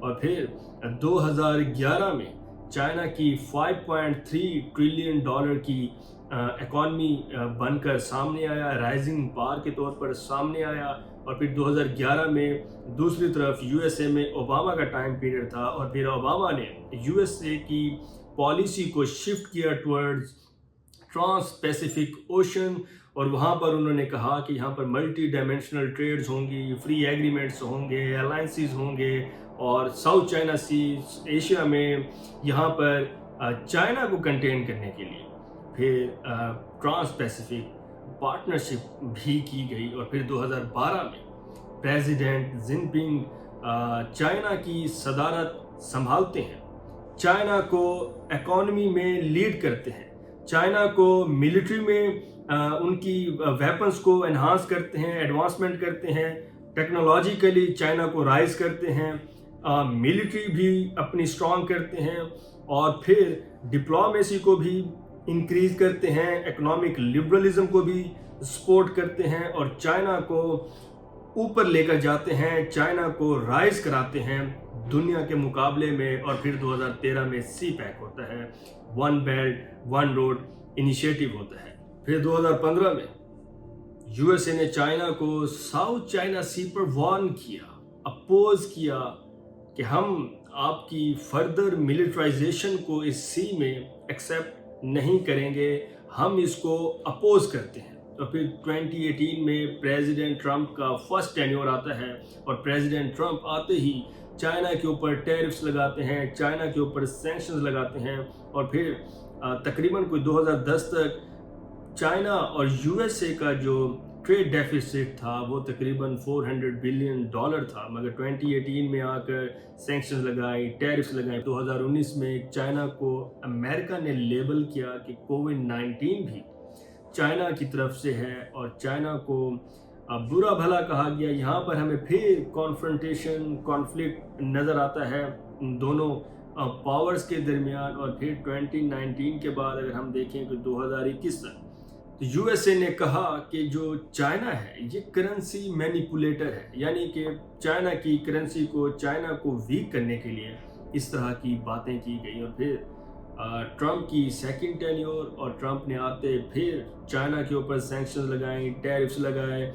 और फिर 2011 में चाइना की 5.3 ट्रिलियन डॉलर की इकॉनमी बनकर सामने आया, राइजिंग पावर के तौर पर सामने आया। और फिर 2011 में दूसरी तरफ यूएसए में ओबामा का टाइम पीरियड था, और फिर ओबामा ने यूएसए की पॉलिसी को शिफ्ट किया टुवर्ड्स ट्रांस पैसिफिक ओशन, और वहाँ पर उन्होंने कहा कि यहाँ पर मल्टी डायमेंशनल ट्रेड्स होंगी, फ्री एग्रीमेंट्स होंगे, अलायंसेस होंगे, और साउथ चाइना सी एशिया में यहाँ पर चाइना को कंटेन करने के लिए फिर ट्रांस पैसिफिक पार्टनरशिप भी की गई। और फिर 2012 में प्रेसिडेंट जिनपिंग चाइना की सदारत संभालते हैं, चाइना को इकोनॉमी में लीड करते हैं, चाइना को मिलिट्री में उनकी वेपन्स को एनहांस करते हैं, एडवांसमेंट करते हैं, टेक्नोलॉजिकली चाइना को राइज करते हैं, मिलिट्री भी अपनी स्ट्रॉन्ग करते हैं, और फिर डिप्लोमेसी को भी इंक्रीज करते हैं, इकोनॉमिक लिबरलिज्म को भी सपोर्ट करते हैं, और चाइना को ऊपर लेकर जाते हैं, चाइना को राइज कराते हैं दुनिया के मुकाबले में। और फिर 2013 में सी पैक होता है, one belt one road initiative होता है। फिर 2015 में यूएसए ने चाइना को साउथ चाइना सी पर वार्न किया, अपोज किया कि हम आपकी फर्दर मिलिटराइजेशन को इस सी में एक्सेप्ट नहीं करेंगे, हम इसको अपोज करते हैं। और फिर 2018 में प्रेसिडेंट ट्रंप का फर्स्ट टेन्योर आता है, और प्रेसिडेंट ट्रंप आते ही चाइना के ऊपर टैरिफ्स लगाते हैं, चाइना के ऊपर सैंक्शंस लगाते हैं, और फिर तकरीबन कोई 2010 तक चाइना और यूएसए का जो ट्रेड डेफिसिट था वो तकरीबन $400 बिलियन था। मगर 2018 में आकर सैंक्शंस लगाई, टैरिफ्स लगाए। 2019 में चाइना को अमेरिका ने लेबल किया कि कोविड-19 भी चाइना की तरफ से है, और चाइना को बुरा भला कहा गया। यहाँ पर हमें फिर कॉन्फ्रंटेशन, कॉन्फ्लिक्ट नज़र आता है दोनों पावर्स के दरमियान। और फिर 2019 के बाद अगर हम देखें कि 2021 तक, तो यूएसए ने कहा कि जो चाइना है ये करेंसी मैनिपुलेटर है, यानी कि चाइना की करेंसी को, चाइना को वीक करने के लिए इस तरह की बातें की गई। और फिर ट्रंप की सेकंड टेन्योर, और ट्रंप ने आते फिर चाइना के ऊपर सैंक्शंस लगाए, टैरिफ्स लगाए,